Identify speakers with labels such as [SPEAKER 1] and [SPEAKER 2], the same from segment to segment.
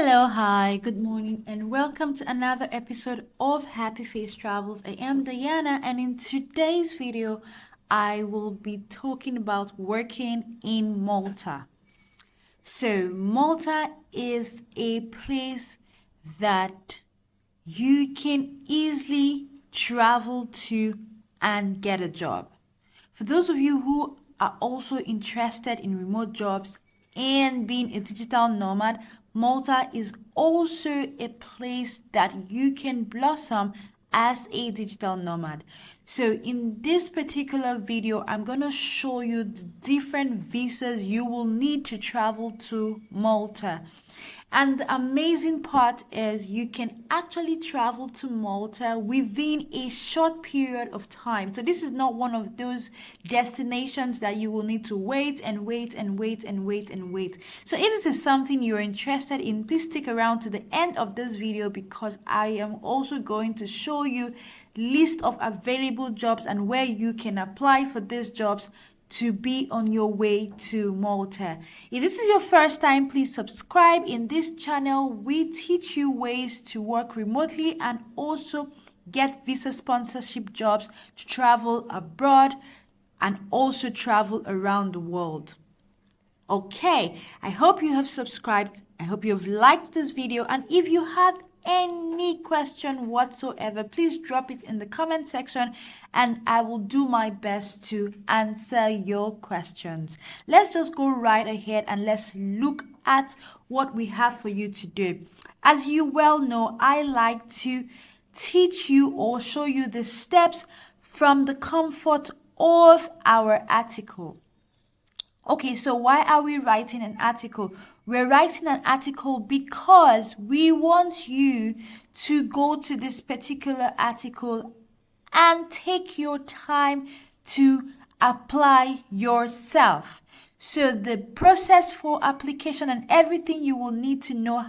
[SPEAKER 1] Hello, hi, good morning, and welcome to another episode of Happy Face Travels. I am Diana, and in today's video, I will be talking about working in Malta. So, Malta is a place that you can easily travel to and get a job. For those of you who are also interested in remote jobs and being a digital nomad, Malta is also a place that you can blossom as a digital nomad. So in this particular video, I'm going to show you the different visas you will need to travel to Malta. And the amazing part is you can actually travel to Malta within a short period of time. So this is not one of those destinations that you will need to wait and wait and wait and wait and wait. So if this is something you're interested in, please stick around to the end of this video because I am also going to show you list of available jobs and where you can apply for these jobs to be on your way to Malta. If this is your first time, please subscribe. In this channel, we teach you ways to work remotely and also get visa sponsorship jobs to travel abroad and also travel around the world. Okay, I hope you have subscribed. I hope you have liked this video. And if you have any question whatsoever, please drop it in the comment section and I will do my best to answer your questions. Let's just go right ahead and let's look at what we have for you today. As you well know, I like to teach you or show you the steps from the comfort of our article. Okay, so why are we writing an article? We're writing an article because we want you to go to this particular article and take your time to apply yourself. So the process for application and everything you will need to know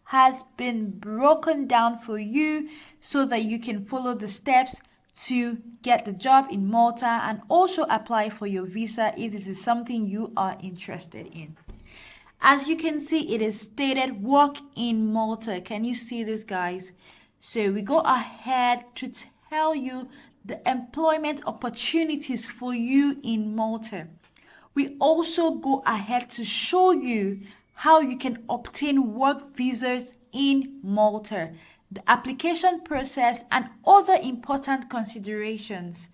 [SPEAKER 1] has been broken down for you so that you can follow the steps to get the job in Malta and also apply for your visa if this is something you are interested in. As you can see, it is stated work in Malta. Can you see this, guys? So we go ahead to tell you the employment opportunities for you in Malta. We also go ahead to show you how you can obtain work visas in Malta, the application process, and other important considerations.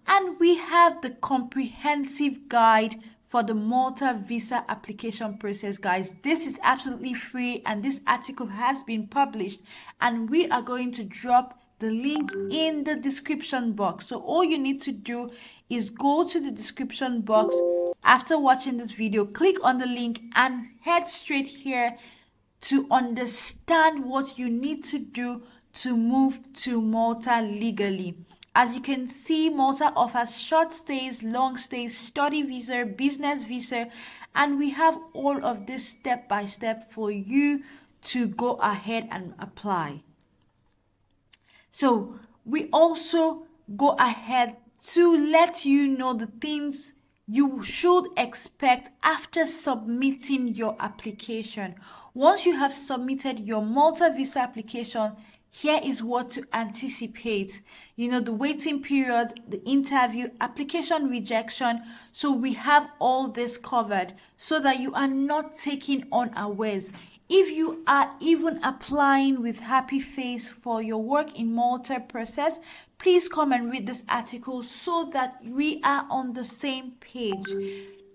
[SPEAKER 1] And we have the comprehensive guide for the Malta visa application process, guys. This is absolutely free and this article has been published and we are going to drop the link in the description box. So all you need to do is go to the description box after watching this video, click on the link and head straight here to understand what you need to do to move to Malta legally. As you can see, Malta offers short stays, long stays, study visa, business visa, and we have all of this step by step for you to go ahead and apply. So we also go ahead to let you know the things you should expect after submitting your application. Once you have submitted your Malta visa application, here is what to anticipate. The waiting period, the interview, application rejection. So we have all this covered so that you are not taken unawares. If you are even applying with happy face for your work in Malta process, please come and read this article so that we are on the same page.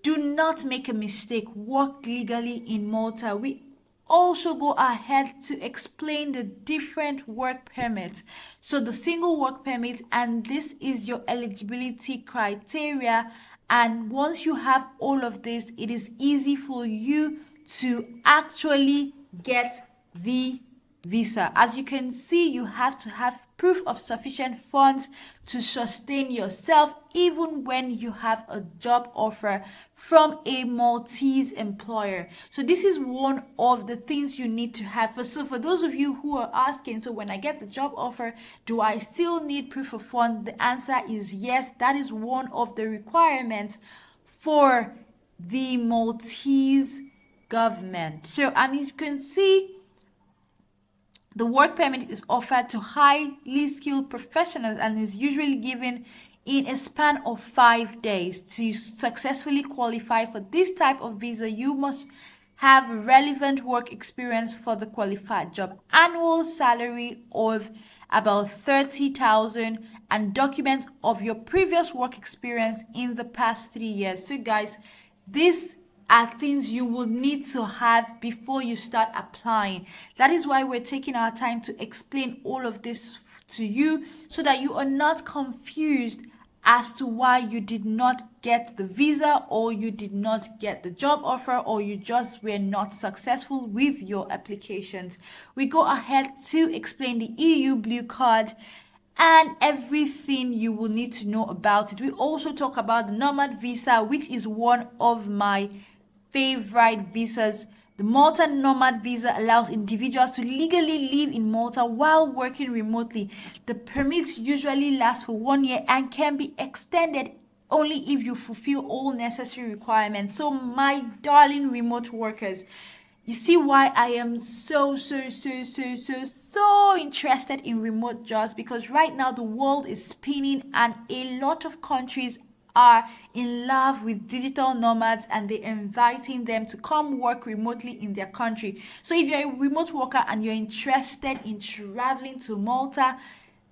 [SPEAKER 1] Do not make a mistake. Work legally in Malta. We also go ahead to explain the different work permits. So the single work permit, and this is your eligibility criteria. And once you have all of this, it is easy for you to actually get the visa. As you can see, you have to have proof of sufficient funds to sustain yourself even when you have a job offer from a Maltese employer. So this is one of the things you need to have. So for those of you who are asking, so when I get the job offer, do I still need proof of fund? The answer is yes. That is one of the requirements for the Maltese government. So, and you can see The work permit is offered to highly skilled professionals and is usually given in a span of 5 days. To successfully qualify for this type of visa, you must have relevant work experience for the qualified job, annual salary of about 30,000, and documents of your previous work experience in the past 3 years. So guys, these are things you will need to have before you start applying. That is why we're taking our time to explain all of this to you, so that you are not confused as to why you did not get the visa, or you did not get the job offer, or you just were not successful with your applications. We go ahead to explain the EU Blue Card and everything you will need to know about it. We also talk about the nomad visa, which is one of my favorite visas. The Malta Nomad Visa allows individuals to legally live in Malta while working remotely. The permits usually last for 1 year and can be extended only if you fulfill all necessary requirements. So my darling remote workers, you see why I am so interested in remote jobs, because right now the world is spinning and a lot of countries are in love with digital nomads and they're inviting them to come work remotely in their country. So if you're a remote worker and you're interested in traveling to Malta,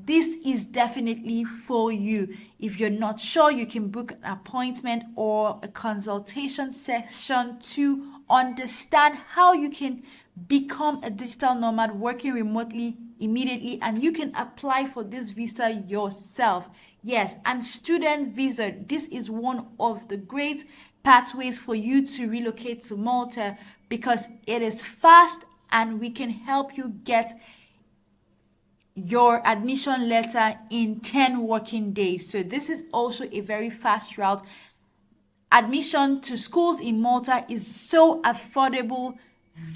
[SPEAKER 1] this is definitely for you. If you're not sure, you can book an appointment or a consultation session to understand how you can become a digital nomad working remotely immediately, and you can apply for this visa yourself. Yes, and student visa. This is one of the great pathways for you to relocate to Malta, because it is fast and we can help you get your admission letter in 10 working days. So this is also a very fast route. Admission to schools in Malta is so affordable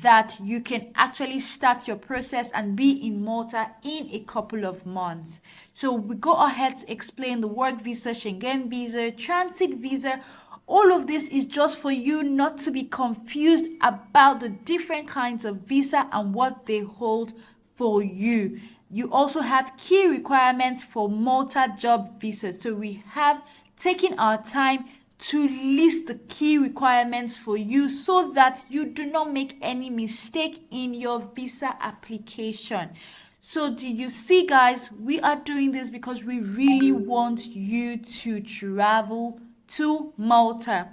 [SPEAKER 1] that you can actually start your process and be in Malta in a couple of months. So we go ahead to explain the work visa, Schengen visa, transit visa. All of this is just for you not to be confused about the different kinds of visa and what they hold for you. You also have key requirements for Malta job visas. So we have taken our time to list the key requirements for you so that you do not make any mistake in your visa application. So do you see, guys, we are doing this because we really want you to travel to Malta.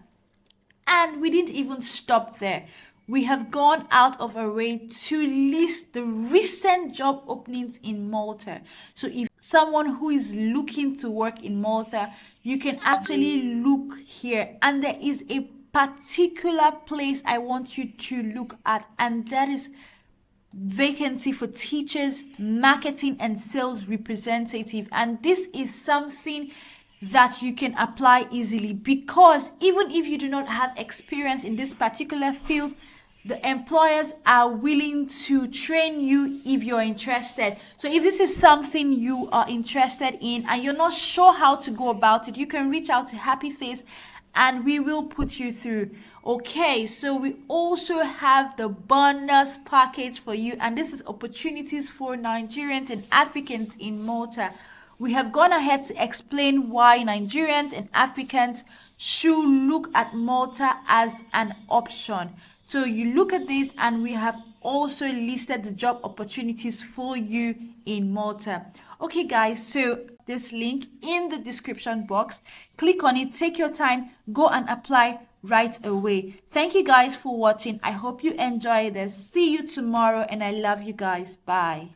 [SPEAKER 1] And we didn't even stop there. We have gone out of our way to list the recent job openings in Malta. So if someone who is looking to work in Malta, you can actually look here, and there is a particular place I want you to look at, and that is vacancy for teachers, marketing and sales representative. And this is something that you can apply easily, because even if you do not have experience in this particular field, the employers are willing to train you if you're interested. So if this is something you are interested in and you're not sure how to go about it, you can reach out to Happy Face and we will put you through. Okay, so we also have the bonus package for you, and this is opportunities for Nigerians and Africans in Malta. We have gone ahead to explain why Nigerians and Africans should look at Malta as an option. So you look at this, and we have also listed the job opportunities for you in Malta. Okay, guys, so this link in the description box, click on it, take your time, go and apply right away. Thank you guys for watching. I hope you enjoy this. See you tomorrow, and I love you guys. Bye.